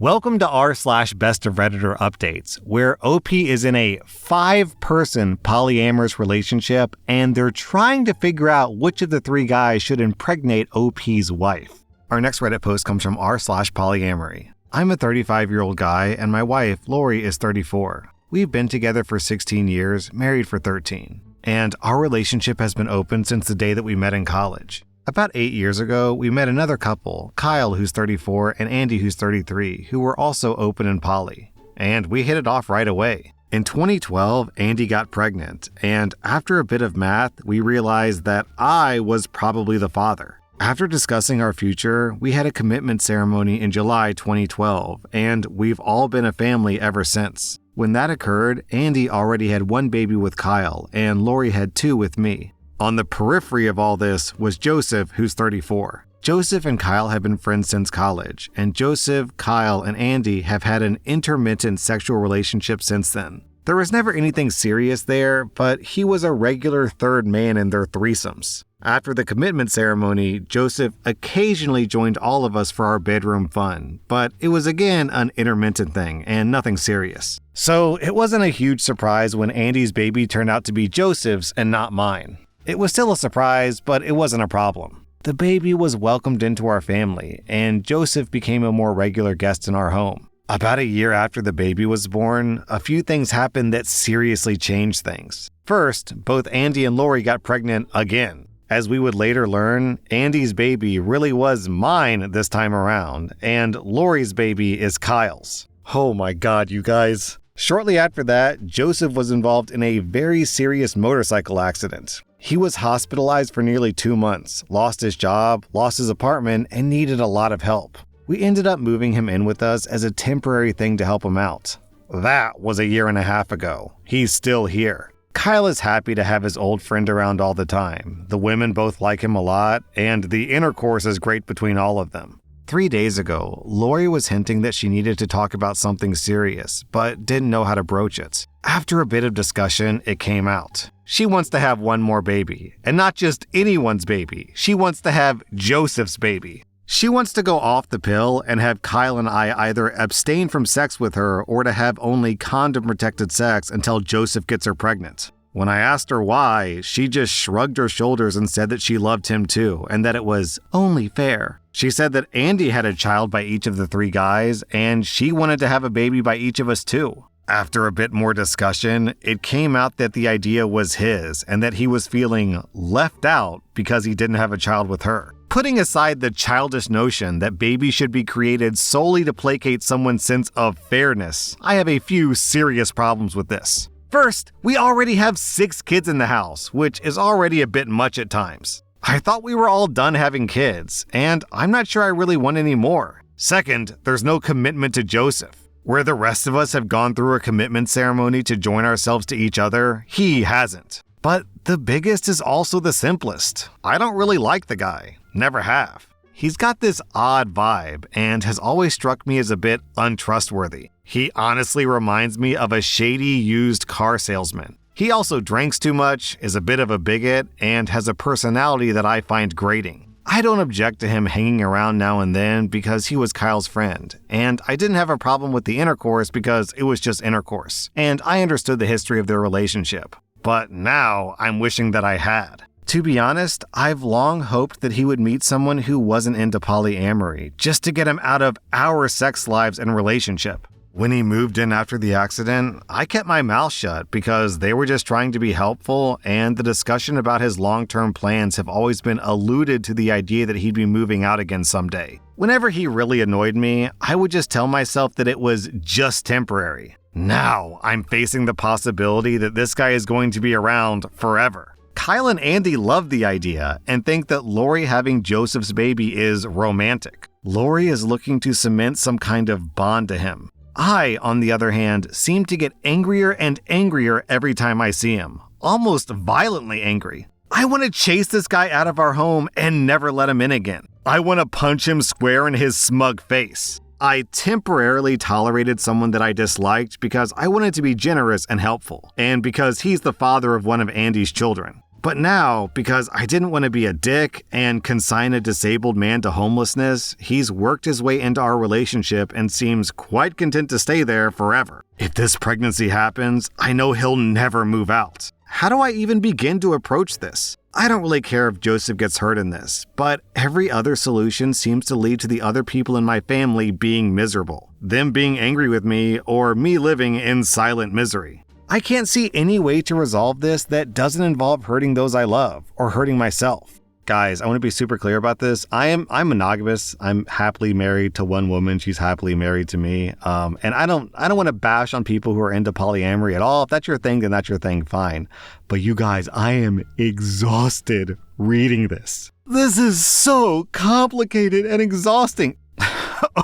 Welcome to r/Best of Redditor updates, where OP is in a 5-person polyamorous relationship, and they're trying to figure out which of the 3 guys should impregnate OP's wife. Our next Reddit post comes from r/polyamory. I'm a 35-year-old guy, and my wife, Lori, is 34. We've been together for 16 years, married for 13. And our relationship has been open since the day that we met in college. About 8 years ago, we met another couple, Kyle, who's 34, and Andy, who's 33, who were also open and poly. And we hit it off right away. In 2012, Andy got pregnant, and after a bit of math, we realized that I was probably the father. After discussing our future, we had a commitment ceremony in July 2012, and we've all been a family ever since. When that occurred, Andy already had 1 baby with Kyle, and Lori had 2 with me. On the periphery of all this was Joseph, who's 34. Joseph and Kyle have been friends since college, and Joseph, Kyle, and Andy have had an intermittent sexual relationship since then. There was never anything serious there, but he was a regular third man in their threesomes. After the commitment ceremony, Joseph occasionally joined all of us for our bedroom fun, but it was again an intermittent thing and nothing serious. So it wasn't a huge surprise when Andy's baby turned out to be Joseph's and not mine. It was still a surprise, but it wasn't a problem. The baby was welcomed into our family, and Joseph became a more regular guest in our home. About a year after the baby was born, a few things happened that seriously changed things. First, both Andy and Lori got pregnant again. As we would later learn, Andy's baby really was mine this time around, and Lori's baby is Kyle's. Oh my god, you guys. Shortly after that, Joseph was involved in a very serious motorcycle accident. He was hospitalized for nearly 2 months, lost his job, lost his apartment, and needed a lot of help. We ended up moving him in with us as a temporary thing to help him out. That was a year and a half ago. He's still here. Kyle is happy to have his old friend around all the time. The women both like him a lot, and the intercourse is great between all of them. 3 days ago, Lori was hinting that she needed to talk about something serious, but didn't know how to broach it. After a bit of discussion, it came out. She wants to have 1 more baby, and not just anyone's baby. She wants to have Joseph's baby. She wants to go off the pill and have Kyle and I either abstain from sex with her or to have only condom-protected sex until Joseph gets her pregnant. When I asked her why, she just shrugged her shoulders and said that she loved him too, and that it was only fair. She said that Andy had a child by each of the 3 guys, and she wanted to have a baby by each of us too. After a bit more discussion, it came out that the idea was his, and that he was feeling left out because he didn't have a child with her. Putting aside the childish notion that babies should be created solely to placate someone's sense of fairness, I have a few serious problems with this. First, we already have 6 kids in the house, which is already a bit much at times. I thought we were all done having kids, and I'm not sure I really want any more. Second, there's no commitment to Joseph. Where the rest of us have gone through a commitment ceremony to join ourselves to each other, he hasn't. But the biggest is also the simplest. I don't really like the guy. Never have. He's got this odd vibe and has always struck me as a bit untrustworthy. He honestly reminds me of a shady used car salesman. He also drinks too much, is a bit of a bigot, and has a personality that I find grating. I don't object to him hanging around now and then because he was Kyle's friend, and I didn't have a problem with the intercourse because it was just intercourse, and I understood the history of their relationship. But now I'm wishing that I had. To be honest, I've long hoped that he would meet someone who wasn't into polyamory, just to get him out of our sex lives and relationship. When he moved in after the accident, I kept my mouth shut because they were just trying to be helpful, and the discussion about his long-term plans have always been alluded to the idea that he'd be moving out again someday. Whenever he really annoyed me, I would just tell myself that it was just temporary. Now I'm facing the possibility that this guy is going to be around forever. Kyle and Andy love the idea and think that Lori having Joseph's baby is romantic. Lori is looking to cement some kind of bond to him. I, on the other hand, seem to get angrier and angrier every time I see him. Almost violently angry. I want to chase this guy out of our home and never let him in again. I want to punch him square in his smug face. I temporarily tolerated someone that I disliked because I wanted to be generous and helpful, and because he's the father of one of Andy's children. But now, because I didn't want to be a dick and consign a disabled man to homelessness, he's worked his way into our relationship and seems quite content to stay there forever. If this pregnancy happens, I know he'll never move out. How do I even begin to approach this? I don't really care if Joseph gets hurt in this, but every other solution seems to lead to the other people in my family being miserable, them being angry with me, or me living in silent misery. I can't see any way to resolve this that doesn't involve hurting those I love or hurting myself. Guys, I want to be super clear about this. I'm monogamous. I'm happily married to one woman. She's happily married to me. And I don't want to bash on people who are into polyamory at all. If that's your thing, then that's your thing, fine. But you guys, I am exhausted reading this. This is so complicated and exhausting.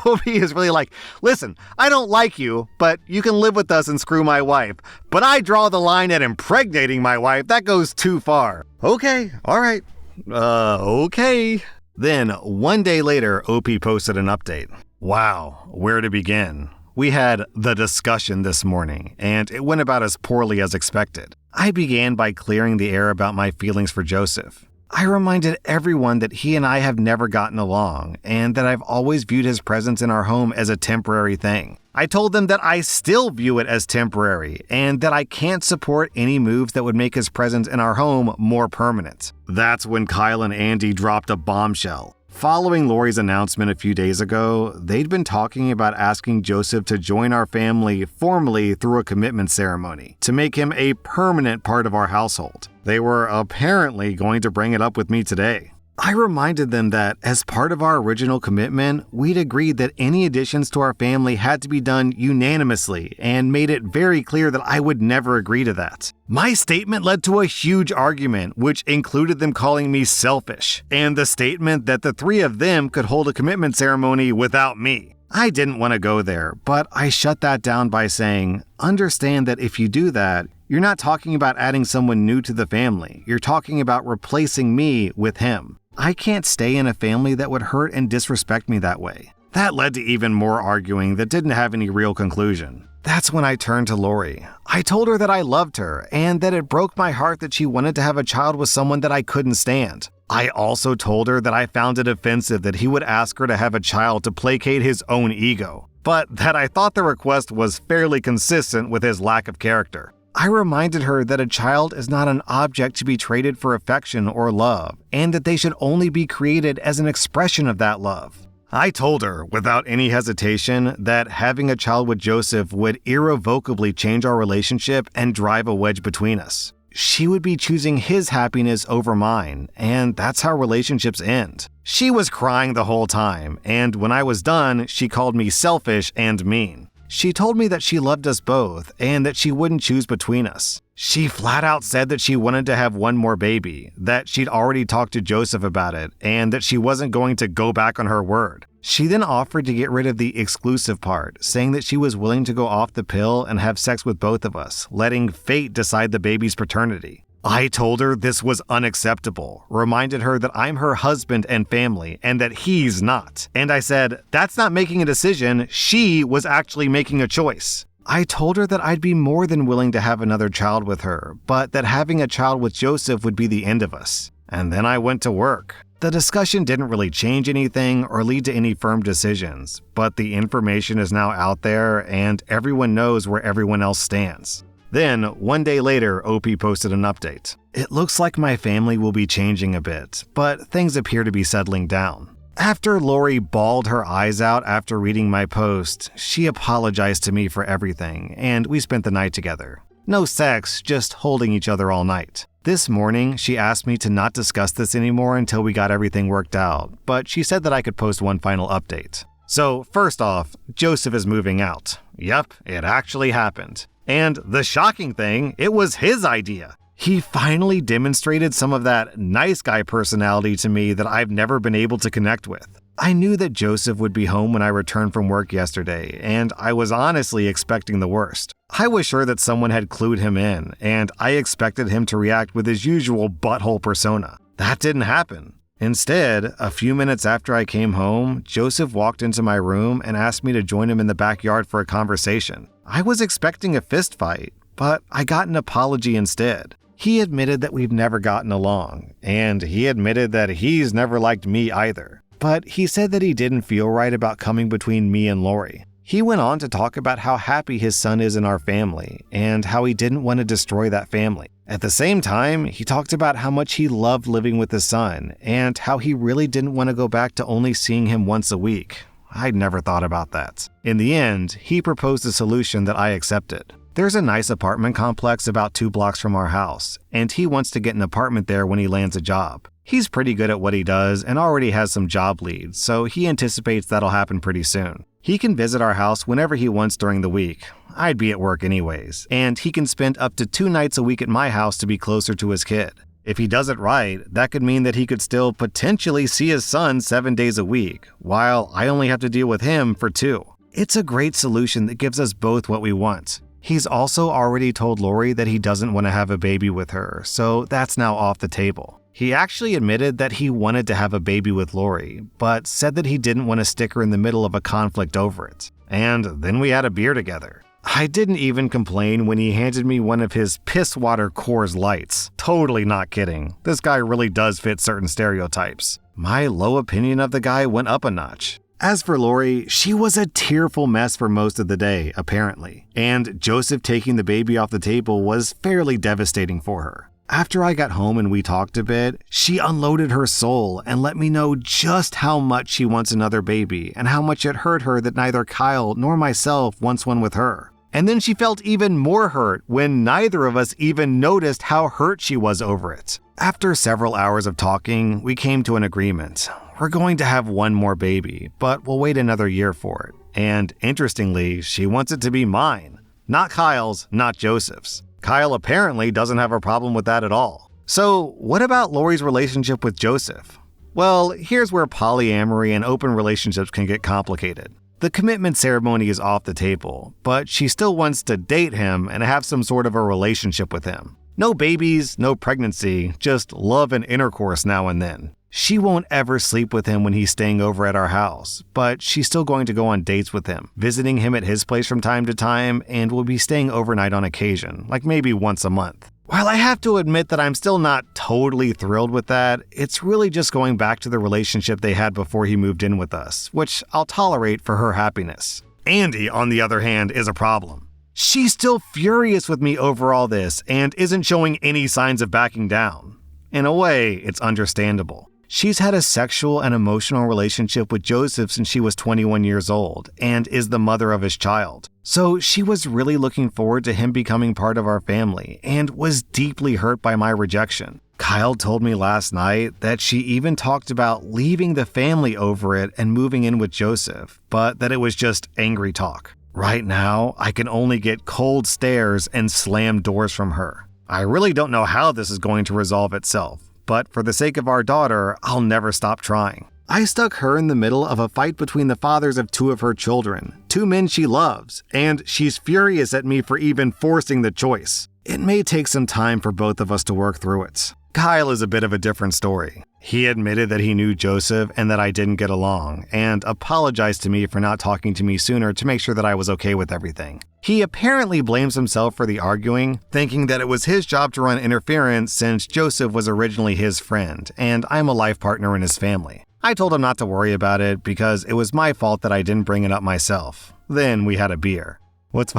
Obi is really like, listen, I don't like you, but you can live with us and screw my wife. But I draw the line at impregnating my wife. That goes too far. Okay, all right. Okay. Then, one day later, OP posted an update. Wow, where to begin? We had the discussion this morning, and it went about as poorly as expected. I began by clearing the air about my feelings for Joseph. I reminded everyone that he and I have never gotten along, and that I've always viewed his presence in our home as a temporary thing. I told them that I still view it as temporary, and that I can't support any moves that would make his presence in our home more permanent. That's when Kyle and Andy dropped a bombshell. Following Lori's announcement a few days ago, they'd been talking about asking Joseph to join our family formally through a commitment ceremony, to make him a permanent part of our household. They were apparently going to bring it up with me today. I reminded them that as part of our original commitment, we'd agreed that any additions to our family had to be done unanimously and made it very clear that I would never agree to that. My statement led to a huge argument, which included them calling me selfish, and the statement that the three of them could hold a commitment ceremony without me. I didn't want to go there, but I shut that down by saying, understand that if you do that, you're not talking about adding someone new to the family. You're talking about replacing me with him. I can't stay in a family that would hurt and disrespect me that way. That led to even more arguing that didn't have any real conclusion. That's when I turned to Lori. I told her that I loved her and that it broke my heart that she wanted to have a child with someone that I couldn't stand. I also told her that I found it offensive that he would ask her to have a child to placate his own ego, but that I thought the request was fairly consistent with his lack of character. I reminded her that a child is not an object to be traded for affection or love, and that they should only be created as an expression of that love. I told her, without any hesitation, that having a child with Joseph would irrevocably change our relationship and drive a wedge between us. She would be choosing his happiness over mine, and that's how relationships end. She was crying the whole time, and when I was done, she called me selfish and mean. She told me that she loved us both and that she wouldn't choose between us. She flat out said that she wanted to have one more baby, that she'd already talked to Joseph about it, and that she wasn't going to go back on her word. She then offered to get rid of the exclusive part, saying that she was willing to go off the pill and have sex with both of us, letting fate decide the baby's paternity. I told her this was unacceptable, reminded her that I'm her husband and family, and that he's not. And I said, that's not making a decision, she was actually making a choice. I told her that I'd be more than willing to have another child with her, but that having a child with Joseph would be the end of us. And then I went to work. The discussion didn't really change anything or lead to any firm decisions, but the information is now out there and everyone knows where everyone else stands. Then, one day later, OP posted an update. It looks like my family will be changing a bit, but things appear to be settling down. After Lori bawled her eyes out after reading my post, she apologized to me for everything, and we spent the night together. No sex, just holding each other all night. This morning, she asked me to not discuss this anymore until we got everything worked out, but she said that I could post one final update. So, first off, Joseph is moving out. Yep, it actually happened. And the shocking thing, it was his idea. He finally demonstrated some of that nice guy personality to me that I've never been able to connect with. I knew that Joseph would be home when I returned from work yesterday, and I was honestly expecting the worst. I was sure that someone had clued him in, and I expected him to react with his usual butthole persona. That didn't happen. Instead, a few minutes after I came home, Joseph walked into my room and asked me to join him in the backyard for a conversation. I was expecting a fist fight, but I got an apology instead. He admitted that we've never gotten along, and he admitted that he's never liked me either. But he said that he didn't feel right about coming between me and Lori. He went on to talk about how happy his son is in our family, and how he didn't want to destroy that family. At the same time, he talked about how much he loved living with his son, and how he really didn't want to go back to only seeing him once a week. I'd never thought about that. In the end, he proposed a solution that I accepted. There's a nice apartment complex about 2 blocks from our house, and he wants to get an apartment there when he lands a job. He's pretty good at what he does and already has some job leads, so he anticipates that'll happen pretty soon. He can visit our house whenever he wants during the week. I'd be at work anyways, and he can spend up to 2 nights a week at my house to be closer to his kid. If he does it right, that could mean that he could still potentially see his son 7 days a week, while I only have to deal with him for 2. It's a great solution that gives us both what we want. He's also already told Lori that he doesn't want to have a baby with her, so that's now off the table. He actually admitted that he wanted to have a baby with Lori, but said that he didn't want to stick her in the middle of a conflict over it. And then we had a beer together. I didn't even complain when he handed me one of his piss water Coors Lights. Totally not kidding. This guy really does fit certain stereotypes. My low opinion of the guy went up a notch. As for Lori, she was a tearful mess for most of the day, apparently. And Joseph taking the baby off the table was fairly devastating for her. After I got home and we talked a bit, she unloaded her soul and let me know just how much she wants another baby and how much it hurt her that neither Kyle nor myself wants one with her. And then she felt even more hurt when neither of us even noticed how hurt she was over it. After several hours of talking, we came to an agreement. We're going to have one more baby, but we'll wait another year for it. And interestingly, she wants it to be mine. Not Kyle's, not Joseph's. Kyle apparently doesn't have a problem with that at all. So what about Lori's relationship with Joseph? Well, here's where polyamory and open relationships can get complicated. The commitment ceremony is off the table, but she still wants to date him and have some sort of a relationship with him. No babies, no pregnancy, just love and intercourse now and then. She won't ever sleep with him when he's staying over at our house, but she's still going to go on dates with him, visiting him at his place from time to time, and will be staying overnight on occasion, like maybe once a month. While I have to admit that I'm still not totally thrilled with that, it's really just going back to the relationship they had before he moved in with us, which I'll tolerate for her happiness. Andy, on the other hand, is a problem. She's still furious with me over all this and isn't showing any signs of backing down. In a way, it's understandable. She's had a sexual and emotional relationship with Joseph since she was 21 years old and is the mother of his child. So she was really looking forward to him becoming part of our family and was deeply hurt by my rejection. Kyle told me last night that she even talked about leaving the family over it and moving in with Joseph, but that it was just angry talk. Right now, I can only get cold stares and slam doors from her. I really don't know how this is going to resolve itself. But for the sake of our daughter, I'll never stop trying. I stuck her in the middle of a fight between the fathers of 2 of her children, 2 men she loves, and she's furious at me for even forcing the choice. It may take some time for both of us to work through it. Kyle is a bit of a different story. He admitted that he knew Joseph and that I didn't get along, and apologized to me for not talking to me sooner to make sure that I was okay with everything. He apparently blames himself for the arguing, thinking that it was his job to run interference since Joseph was originally his friend, and I'm a life partner in his family. I told him not to worry about it because it was my fault that I didn't bring it up myself. Then we had a beer. What's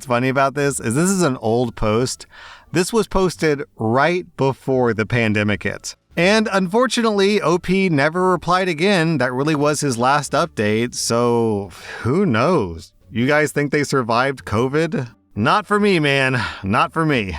funny about this is an old post. This was posted right before the pandemic hit. And unfortunately, OP never replied again. That really was his last update, so who knows? You guys think they survived COVID? Not for me, man. Not for me.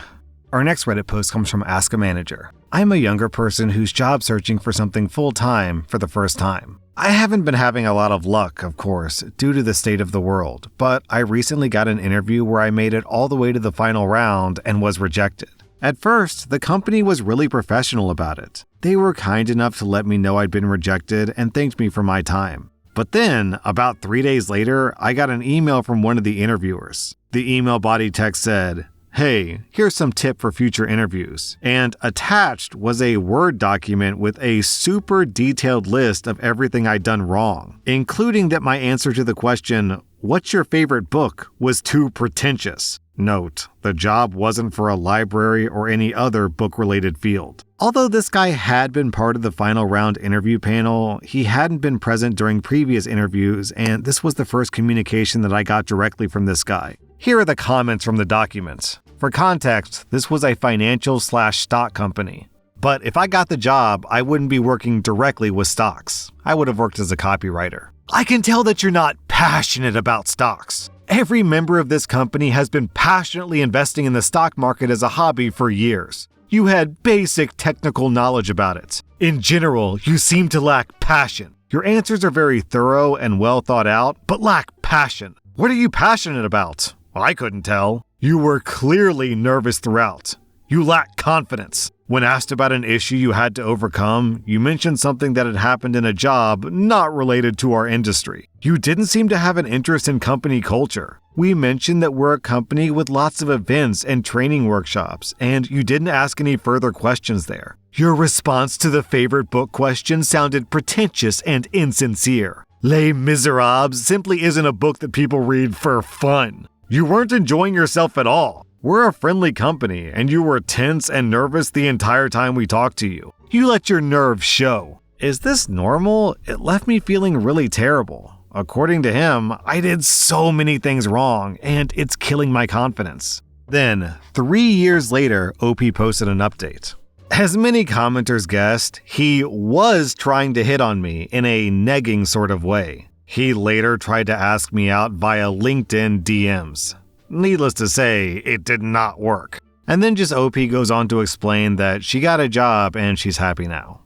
Our next Reddit post comes from Ask a Manager. I'm a younger person who's job searching for something full-time for the first time. I haven't been having a lot of luck, of course, due to the state of the world, but I recently got an interview where I made it all the way to the final round and was rejected. At first, the company was really professional about it. They were kind enough to let me know I'd been rejected and thanked me for my time. But then, about 3 days later, I got an email from one of the interviewers. The email body text said, "Hey, here's some tip for future interviews." And attached was a Word document with a super detailed list of everything I'd done wrong, including that my answer to the question, "What's your favorite book?" was too pretentious. Note, the job wasn't for a library or any other book-related field. Although this guy had been part of the final round interview panel, he hadn't been present during previous interviews, and this was the first communication that I got directly from this guy. Here are the comments from the documents. For context, this was a financial/stock company. But if I got the job, I wouldn't be working directly with stocks. I would have worked as a copywriter. I can tell that you're not passionate about stocks. Every member of this company has been passionately investing in the stock market as a hobby for years. You had basic technical knowledge about it. In general, you seem to lack passion. Your answers are very thorough and well thought out, but lack passion. What are you passionate about? Well, I couldn't tell. You were clearly nervous throughout. You lack confidence. When asked about an issue you had to overcome, you mentioned something that had happened in a job not related to our industry. You didn't seem to have an interest in company culture. We mentioned that we're a company with lots of events and training workshops, and you didn't ask any further questions there. Your response to the favorite book question sounded pretentious and insincere. Les Miserables simply isn't a book that people read for fun. You weren't enjoying yourself at all. We're a friendly company, and you were tense and nervous the entire time we talked to you. You let your nerves show. Is this normal? It left me feeling really terrible. According to him, I did so many things wrong, and it's killing my confidence. Then, 3 years later, OP posted an update. As many commenters guessed, he was trying to hit on me in a negging sort of way. He later tried to ask me out via LinkedIn DMs. Needless to say, it did not work. And then just OP goes on to explain that she got a job and she's happy now.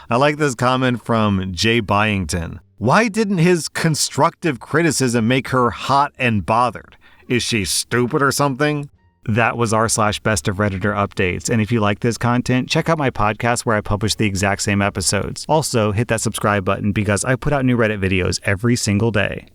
I like this comment from Jay Byington. Why didn't his constructive criticism make her hot and bothered? Is she stupid or something? That was r/Best of Redditor updates. And if you like this content, check out my podcast where I publish the exact same episodes. Also, hit that subscribe button because I put out new Reddit videos every single day.